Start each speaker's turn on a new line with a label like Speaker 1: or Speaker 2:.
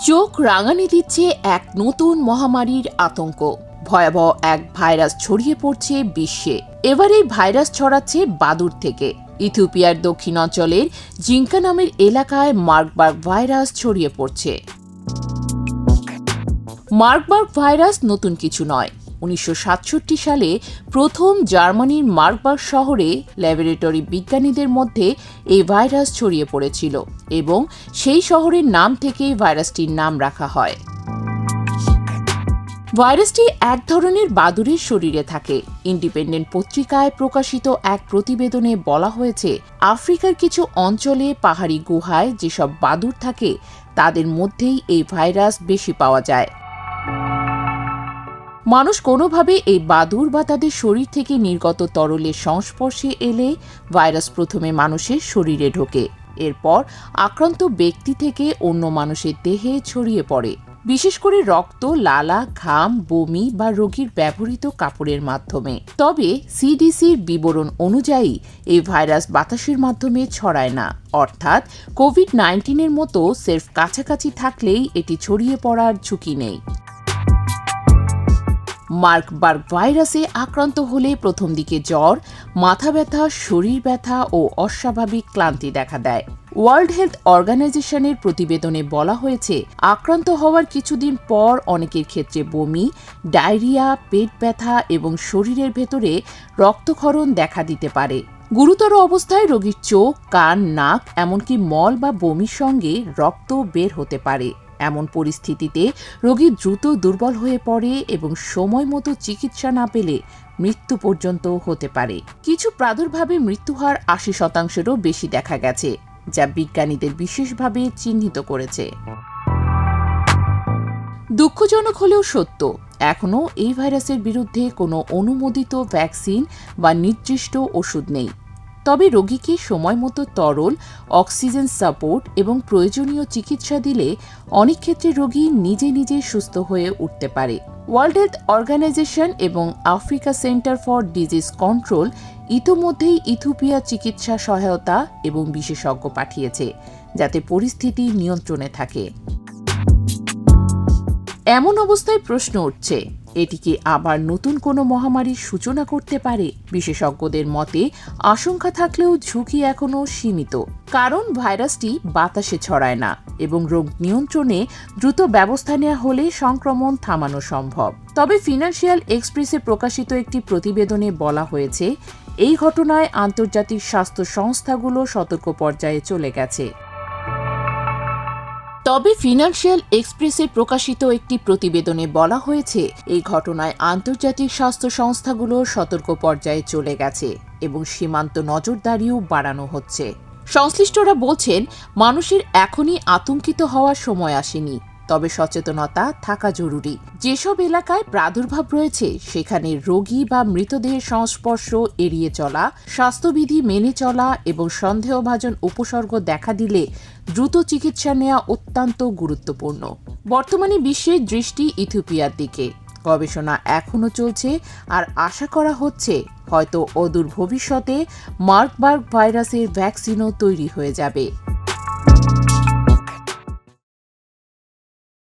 Speaker 1: চোখ রাঙানি দিচ্ছে এক নতুন মহামারীর আতঙ্ক। ভয়াবহ এক ভাইরাস ছড়িয়ে পড়ছে বিশ্বে। এবার এই ভাইরাস ছড়াচ্ছে বাদুড় থেকে। ইথিওপিয়ার দক্ষিণাঞ্চলের জিঙ্কা নামের এলাকায় মার্কবার্গ ভাইরাস ছড়িয়ে পড়ছে। মার্কবার্গ ভাইরাস নতুন কিছু নয়। 1967 সালে প্রথম জার্মানির মার্কবার্গ শহরে ল্যাবরেটরি বিজ্ঞানীদের মধ্যে এই ভাইরাস ছড়িয়ে পড়েছিল এবং সেই শহরের নাম থেকেই ভাইরাসটির নাম রাখা হয়। ভাইরাসটি এক ধরনের বাদুড়ের শরীরে থাকে। ইন্ডিপেন্ডেন্ট পত্রিকায় প্রকাশিত এক প্রতিবেদনে বলা হয়েছে, আফ্রিকার কিছু অঞ্চলে পাহাড়ি গুহায় যেসব বাদুড় থাকে তাদের মধ্যেই এই ভাইরাস বেশি পাওয়া যায়। মানুষ কোনোভাবে এই বাদুড় বা তাদের শরীর থেকে নির্গত তরলের সংস্পর্শে এলে ভাইরাস প্রথমে মানুষের শরীরে ঢোকে, এরপর আক্রান্ত ব্যক্তি থেকে অন্য মানুষের দেহে ছড়িয়ে পড়ে, বিশেষ করে রক্ত, লালা, ঘাম, বমি বা রোগীর ব্যবহৃত কাপড়ের মাধ্যমে। তবে সিডিসির বিবরণ অনুযায়ী এই ভাইরাস বাতাসের মাধ্যমে ছড়ায় না, অর্থাৎ কোভিড-19 মতো সেরফ কাছাকাছি থাকলেই এটি ছড়িয়ে পড়ার ঝুঁকি নেই। মার্কবার্গ ভাইরাসে আক্রান্ত হলে প্রথম দিকে জ্বর, মাথা ব্যথা, শরীর ব্যথা ও অস্বাভাবিক ক্লান্তি দেখা দেয়। ওয়ার্ল্ড হেলথ অর্গানাইজেশনের প্রতিবেদনে বলা হয়েছে, আক্রান্ত হওয়ার কিছুদিন পর অনেকের ক্ষেত্রে বমি, ডায়রিয়া, পেট ব্যথা এবং শরীরের ভেতরে রক্তক্ষরণ দেখা দিতে পারে। গুরুতর অবস্থায় রোগীর চোখ, কান, নাক, এমনকি মল বা বমির সঙ্গে রক্ত বের হতে পারে। এমন পরিস্থিতিতে রোগী দ্রুত দুর্বল হয়ে পড়ে এবং সময় মতো চিকিৎসা না পেলে মৃত্যু পর্যন্ত হতে পারে। কিছু প্রাদুর্ভাবে মৃত্যু হার 80%-এরও বেশি দেখা গেছে, যা বিজ্ঞানীদের বিশেষভাবে চিহ্নিত করেছে। দুঃখজনক হলেও সত্য, এখনও এই ভাইরাসের বিরুদ্ধে কোনো অনুমোদিত ভ্যাকসিন বা নির্দিষ্ট ওষুধ নেই। তবে রোগীকে সময় মতো তরল, অক্সিজেন সাপোর্ট এবং প্রয়োজনীয় চিকিৎসা দিলে অনেক ক্ষেত্রে রোগী নিজে নিজে সুস্থ হয়ে উঠতে পারে। ওয়ার্ল্ড হেলথ অর্গানাইজেশন এবং Africa centre for disease control ইতোমধ্যেই ইথিওপিয়া চিকিৎসা সহায়তা এবং বিশেষজ্ঞ পাঠিয়েছে, যাতে পরিস্থিতি নিয়ন্ত্রণে থাকে। এমন অবস্থায় প্রশ্ন উঠছে, এটি কি আবার নতুন কোনো মহামারীর সূচনা করতে পারে? বিশেষজ্ঞদের মতে আশঙ্কা থাকলেও ঝুঁকি এখনও সীমিত, কারণ ভাইরাসটি বাতাসে ছড়ায় না এবং রোগ নিয়ন্ত্রণে দ্রুত ব্যবস্থা নেওয়া হলে সংক্রমণ থামানো সম্ভব। তবে ফিনান্সিয়াল এক্সপ্রেসে প্রকাশিত একটি প্রতিবেদনে বলা হয়েছে, এই ঘটনায় আন্তর্জাতিক স্বাস্থ্য সংস্থাগুলো সতর্ক পর্যায়ে চলে গেছে। তবে ফিনান্সিয়াল এক্সপ্রেসে প্রকাশিত একটি প্রতিবেদনে বলা হয়েছে, এই ঘটনায় আন্তর্জাতিক স্বাস্থ্য সংস্থাগুলো সতর্ক পর্যায়ে চলে গেছে এবং সীমান্ত নজরদারিও বাড়ানো হচ্ছে। সংশ্লিষ্টরা বলছেন, মানুষের এখনই আতঙ্কিত হওয়ার সময় আসেনি, তবে সচেতনতা থাকা জরুরি। যেসব এলাকায় প্রাদুর্ভাব রয়েছে সেখানে রোগী বা মৃতদেহের সংস্পর্শ এড়িয়ে চলা, স্বাস্থ্যবিধি মেনে চলা এবং সন্দেহভাজন উপসর্গ দেখা দিলে দ্রুত চিকিৎসা নেওয়া অত্যন্ত গুরুত্বপূর্ণ। বর্তমানে বিশ্বের দৃষ্টি ইথিওপিয়ার দিকে। গবেষণা এখনও চলছে আর আশা করা হচ্ছে হয়তো অদূর ভবিষ্যতে মার্কবার্গ ভাইরাসের ভ্যাকসিনও তৈরি হয়ে যাবে।